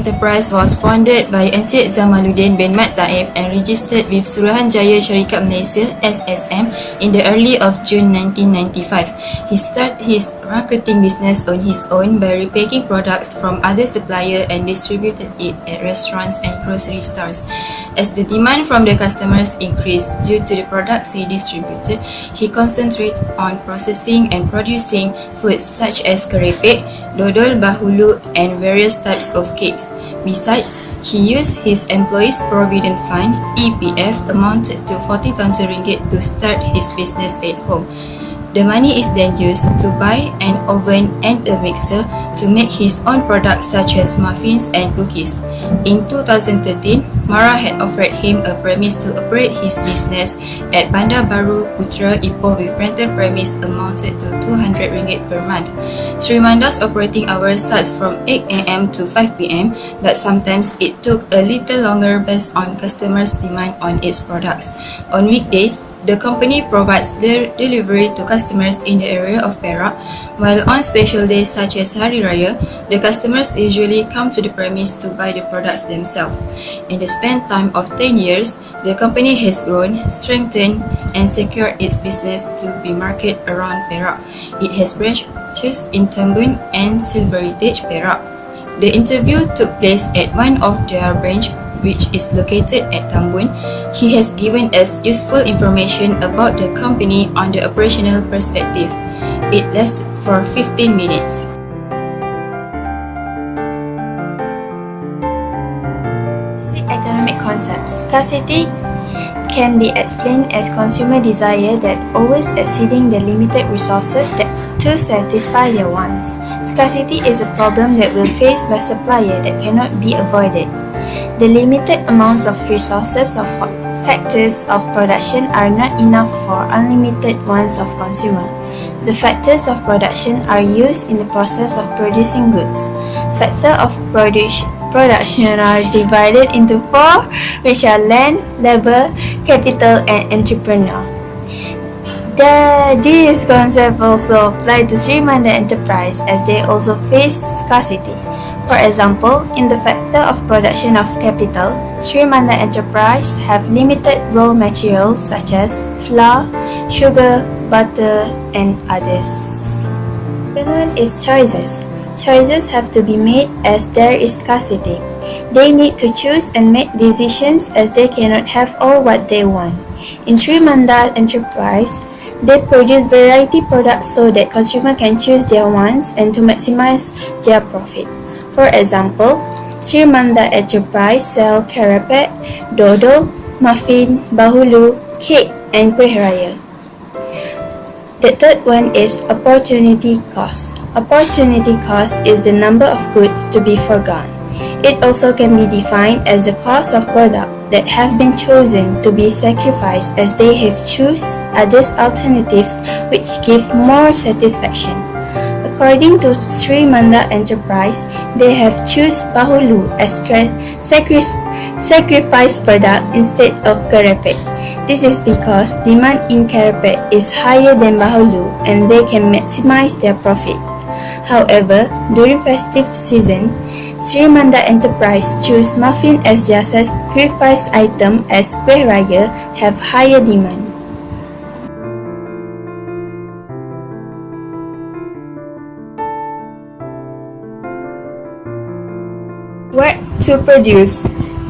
Enterprise was founded by Encik Jamaluddin bin Mat Taib and registered with Suruhanjaya Syarikat Malaysia (SSM) in the early of June 1995. He started his marketing business on his own by repacking products from other suppliers and distributed it at restaurants and grocery stores. As the demand from the customers increased due to the products he distributed, he concentrated on processing and producing foods such as kerepek, dodol bahulu, and various types of cakes. Besides, he used his employees' provident fund (EPF) amounted to 40,000 ringgit to start his business at home. The money is then used to buy an oven and a mixer to make his own products such as muffins and cookies. In 2013, Mara had offered him a premise to operate his business at Bandar Baru Putra Ipoh with rental premise amounted to 200 ringgit per month. Sri Manda's operating hours starts from 8 am to 5 pm, but sometimes it took a little longer based on customers' demand on its products. On weekdays, the company provides their delivery to customers in the area of Perak, while on special days such as Hari Raya, the customers usually come to the premise to buy the products themselves. In the span time of 10 years, the company has grown, strengthened, and secured its business to be marketed around Perak. It has branches in Tambun and Silverittage, Perak. The interview took place at one of their branch, which is located at Tambun. He has given us useful information about the company on the operational perspective. It lasted for 15 minutes. Basic economic concepts. Scarcity can be explained as consumer desire that always exceeding the limited resources to satisfy their wants. Scarcity is a problem that will face by supplier that cannot be avoided. The limited amounts of resources of factors of production are not enough for unlimited ones of consumer. The factors of production are used in the process of producing goods. Factors of production are divided into four, which are land, labor, capital, and entrepreneur. These concepts also apply to Sri Manda Enterprise as they also face scarcity. For example, in the factor of production of capital, Sri Manda Enterprise have limited raw materials such as flour, sugar, butter, and others. Second one is choices. Choices have to be made as there is scarcity. They need to choose and make decisions as they cannot have all what they want. In Sri Manda Enterprise, they produce variety products so that consumer can choose their wants and to maximize their profit. For example, Sri Manda Enterprise sell kerepek, dodol, muffin, bahulu, cake, and kuih raya. The third one is opportunity cost. Opportunity cost is the number of goods to be forgone. It also can be defined as the cost of product that have been chosen to be sacrificed as they have choose other alternatives which give more satisfaction. According to Sri Manda Enterprise, they have choose bahulu as sacrifice product instead of kerepek. This is because demand in kerepek is higher than bahulu and they can maximize their profit. However, during festive season, Sri Manda Enterprise choose muffin as their sacrifice item as kuih raya have higher demand. What to produce?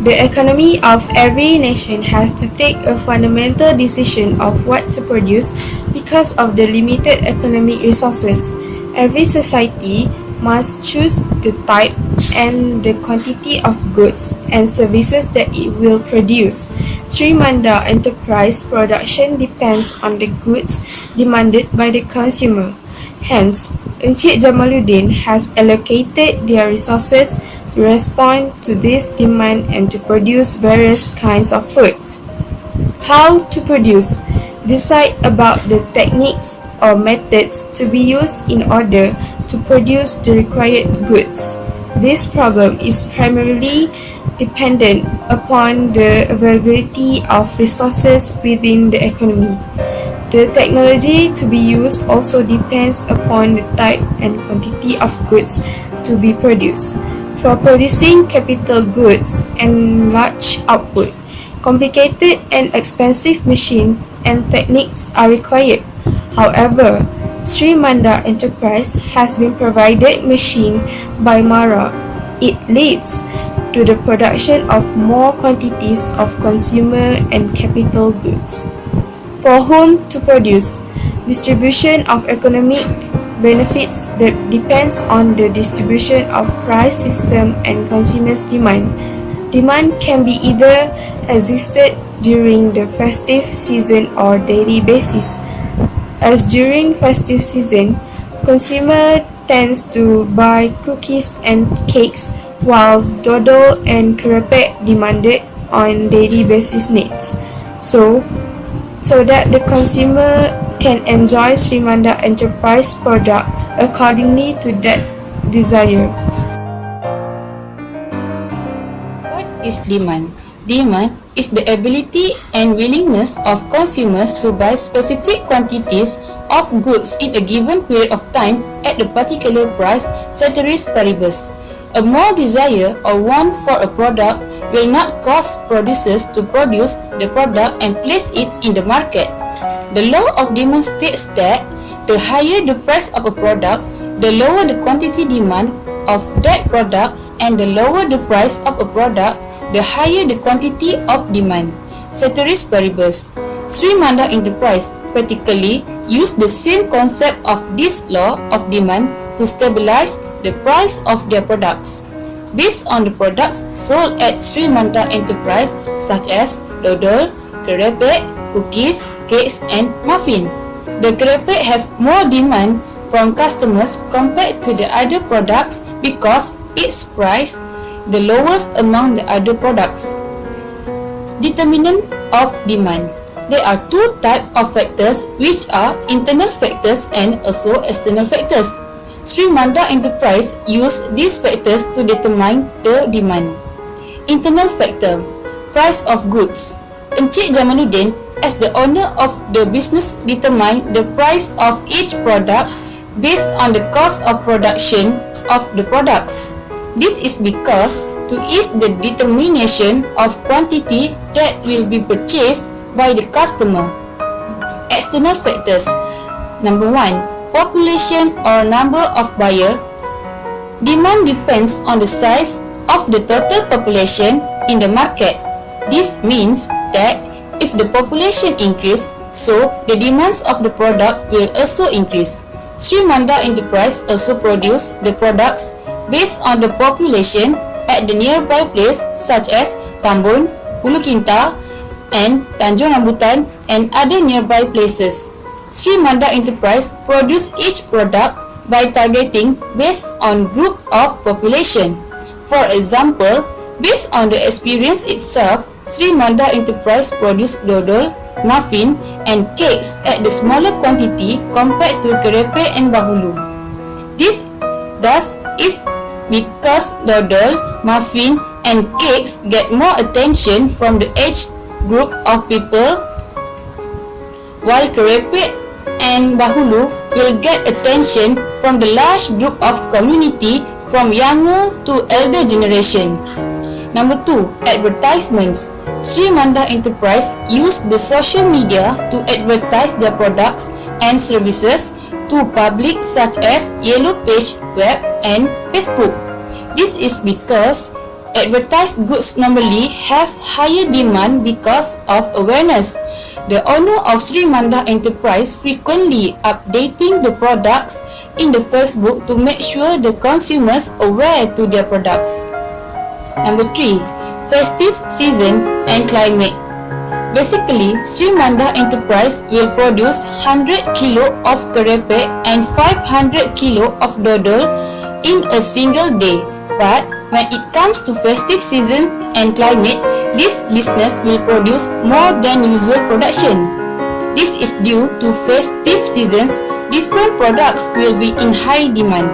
The economy of every nation has to take a fundamental decision of what to produce because of the limited economic resources. Every society must choose the type and the quantity of goods and services that it will produce. Sri Manda Enterprise production depends on the goods demanded by the consumer. Hence, Encik Jamaluddin has allocated their resources to respond to this demand and to produce various kinds of food. How to produce? Decide about the techniques or methods to be used in order to produce the required goods. This problem is primarily dependent upon the availability of resources within the economy. The technology to be used also depends upon the type and quantity of goods to be produced. for producing capital goods and large output. Complicated and expensive machines and techniques are required. However, Sri Manda Enterprise has been provided machine by Mara. It leads to the production of more quantities of consumer and capital goods. For whom to produce? Distribution of economic benefits that depends on the distribution of price system and consumers' demand. Demand can be either existed during the festive season or daily basis. As during festive season, consumer tends to buy cookies and cakes, whilst dodol and kerepek demanded on daily basis needs. So that the consumer can enjoy Sri Manda Enterprise product accordingly to that desire. What is demand? Demand is the ability and willingness of consumers to buy specific quantities of goods in a given period of time at a particular price, ceteris paribus. A more desire or want for a product will not cause producers to produce the product and place it in the market. The law of demand states that the higher the price of a product, the lower the quantity demand of that product, and the lower the price of a product, the higher the quantity of demand. Ceteris paribus. Sri Manda Enterprise practically used the same concept of this law of demand to stabilize the price of their products. Based on the products sold at Sri Manda Enterprise such as dodol, kerepek, cookies, cakes and muffin. The kerepek have more demand from customers compared to the other products because its price the lowest among the other products. Determinants of demand. There are two types of factors which are internal factors and also external factors. Sri Manda Enterprise used these factors to determine the demand. Internal factor. Price of goods. Encik Jamaluddin as the owner of the business determined the price of each product based on the cost of production of the products. This is because to ease the determination of quantity that will be purchased by the customer. External factors. Number 1. Population or number of buyer. Demand depends on the size of the total population in the market. This means that if the population increase, so the demands of the product will also increase. Sri Manda Enterprise also produce the products based on the population at the nearby place such as Tambun, Hulu Kinta and Tanjung Rambutan and other nearby places. Sri Manda Enterprise produce each product by targeting based on group of population. For example, based on the experience itself, Sri Manda Enterprise produce dodol, muffin and cakes at the smaller quantity compared to kerepek and bahulu. This thus is because dodol, muffin and cakes get more attention from the age group of people, while kerepek and bahulu will get attention from the large group of community from younger to elder generation. Number 2. Advertisements. Sri Manda Enterprise used the social media to advertise their products and services to public such as Yellow Page Web and Facebook. This is because advertised goods normally have higher demand because of awareness. The owner of Sri Manda Enterprise frequently updating the products in the Facebook to make sure the consumers aware to their products. Number 3. Festive season and climate. Basically, Sri Manda Enterprise will produce 100 kilo of kerepek and 500 kilo of dodol in a single day. But when it comes to festive season and climate, this business will produce more than usual production. This is due to festive seasons, different products will be in high demand.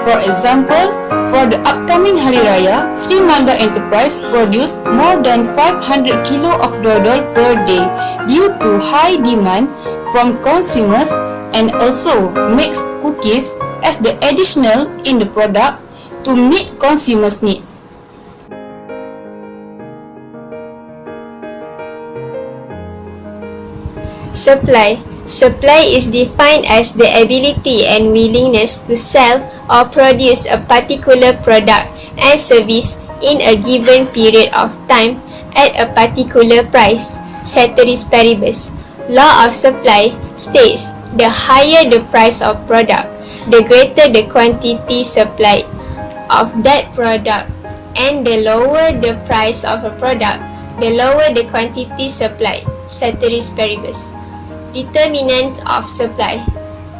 For example, for the upcoming Hari Raya, Sri Manda Enterprise produce more than 500 kilo of dodol per day due to high demand from consumers and also makes cookies as the additional in the product to meet consumers' needs. Supply. Supply is defined as the ability and willingness to sell or produce a particular product and service in a given period of time at a particular price. Ceteris paribus. Law of supply states the higher the price of product, the greater the quantity supplied of that product, and the lower the price of a product, the lower the quantity supplied. Ceteris paribus. Determinant of supply.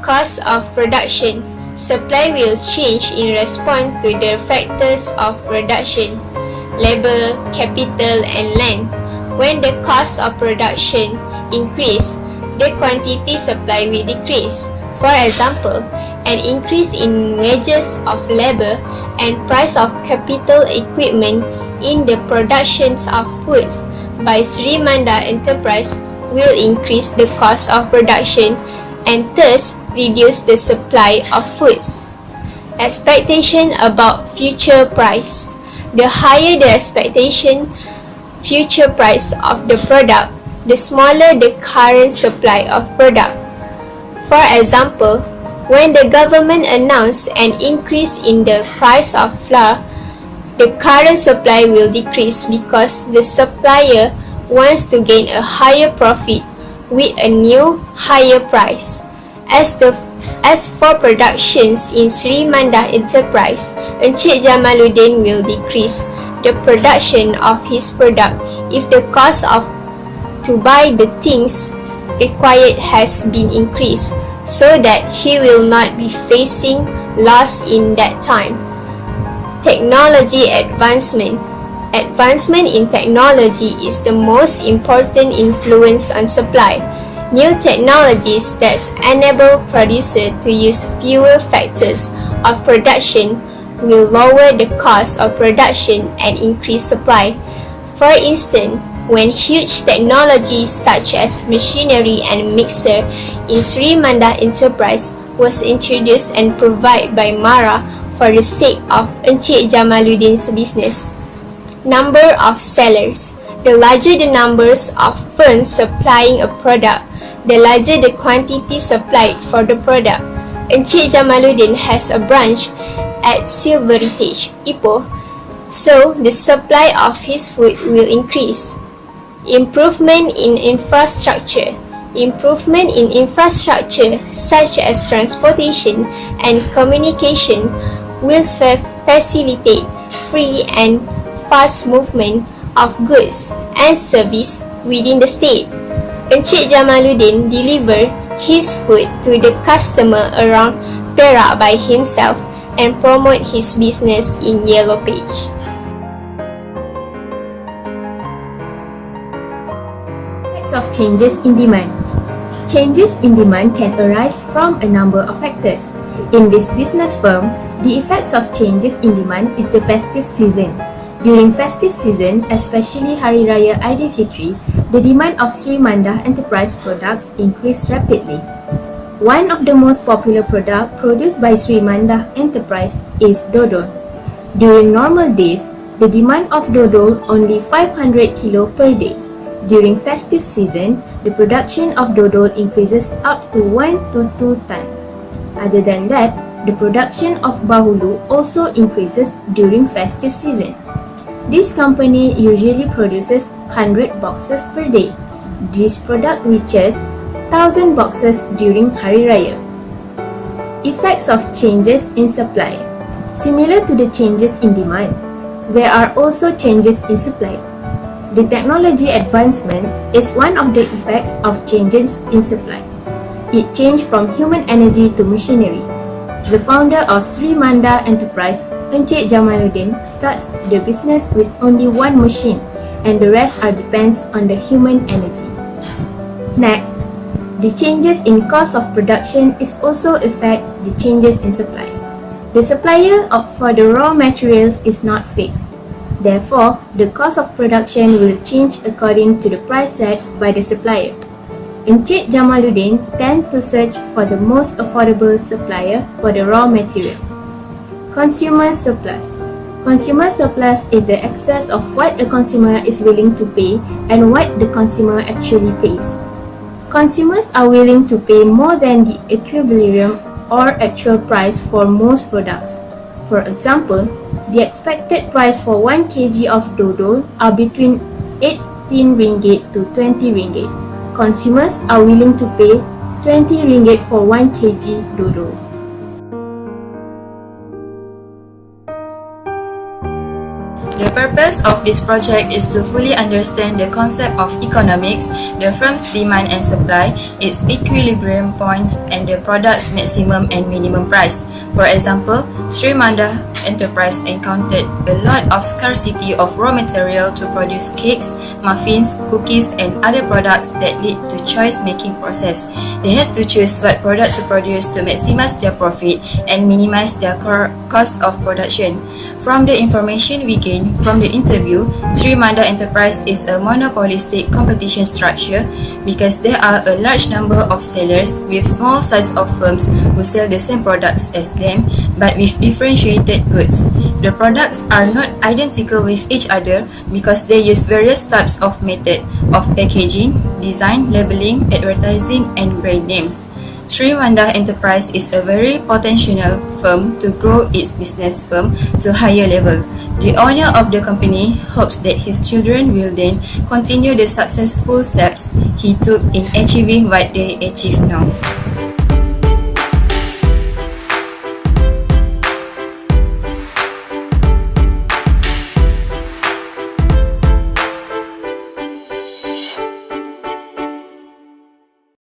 Cost of production. Supply will change in response to the factors of production, labor, capital, and land. When the cost of production increase, the quantity supply will decrease. For example, an increase in wages of labor and price of capital equipment in the productions of foods by Sri Manda Enterprise will increase the cost of production and thus reduce the supply of foods. Expectation about future price. The higher the expectation future price of the product, the smaller the current supply of product. For example, when the government announced an increase in the price of flour, the current supply will decrease because the supplier wants to gain a higher profit with a new higher price. As for productions in Sri Manda Enterprise, Encik Jamaluddin will decrease the production of his product if the cost of to buy the things required has been increased, so that he will not be facing loss in that time. Technology advancement. Advancement in technology is the most important influence on supply. New technologies that enable producers to use fewer factors of production will lower the cost of production and increase supply. For instance, when huge technologies such as machinery and mixer in Sri Manda Enterprise was introduced and provided by Mara for the sake of Encik Jamaluddin's business. Number of sellers. The larger the numbers of firms supplying a product, the larger the quantity supplied for the product. Encik Jamaluddin has a branch at Silverittage, Ipoh, so the supply of his food will increase. Improvement in infrastructure. Improvement in infrastructure such as transportation and communication will facilitate free and fast movement of goods and service within the state. Encik Jamaluddin delivered his food to the customer around Perak by himself and promote his business in Yellow Page. Effects of changes in demand. Changes in demand can arise from a number of factors. In this business firm, the effects of changes in demand is the festive season. During festive season, especially Hari Raya Aidilfitri, the demand of Sri Manda Enterprise products increased rapidly. One of the most popular products produced by Sri Manda Enterprise is dodol. During normal days, the demand of dodol only 500 kilo per day. During festive season, the production of dodol increases up to 1 to 2 tons. Other than that, the production of bahulu also increases during festive season. This company usually produces 100 boxes per day. This product reaches 1,000 boxes during Hari Raya. Effects of changes in supply. Similar to the changes in demand, there are also changes in supply. The technology advancement is one of the effects of changes in supply. It changed from human energy to machinery. The founder of Sri Manda Enterprise, Encik Jamaluddin, starts the business with only one machine, and the rest are depends on the human energy. Next, the changes in cost of production is also affect the changes in supply. The supplier for the raw materials is not fixed. Therefore, the cost of production will change according to the price set by the supplier. Encik Jamaluddin tend to search for the most affordable supplier for the raw material. Consumer surplus. Consumer surplus is the excess of what a consumer is willing to pay and what the consumer actually pays. Consumers are willing to pay more than the equilibrium or actual price for most products. For example, the expected price for 1 kg of dodol are between 18 ringgit to 20 ringgit. Consumers are willing to pay 20 ringgit for 1 kg dodol. The purpose of this project is to fully understand the concept of economics, the firm's demand and supply, its equilibrium points, and the product's maximum and minimum price. For example, Sri Manda Enterprise encountered a lot of scarcity of raw material to produce cakes, muffins, cookies, and other products that lead to choice-making process. They have to choose what product to produce to maximize their profit and minimize their cost of production. From the information we gain from the interview, Sri Manda Enterprise is a monopolistic competition structure because there are a large number of sellers with small size of firms who sell the same products as them but with differentiated goods. The products are not identical with each other because they use various types of method of packaging, design, labeling, advertising, and brand names. Sri Manda Enterprise is a very potential firm to grow its business firm to higher level. The owner of the company hopes that his children will then continue the successful steps he took in achieving what they achieve now.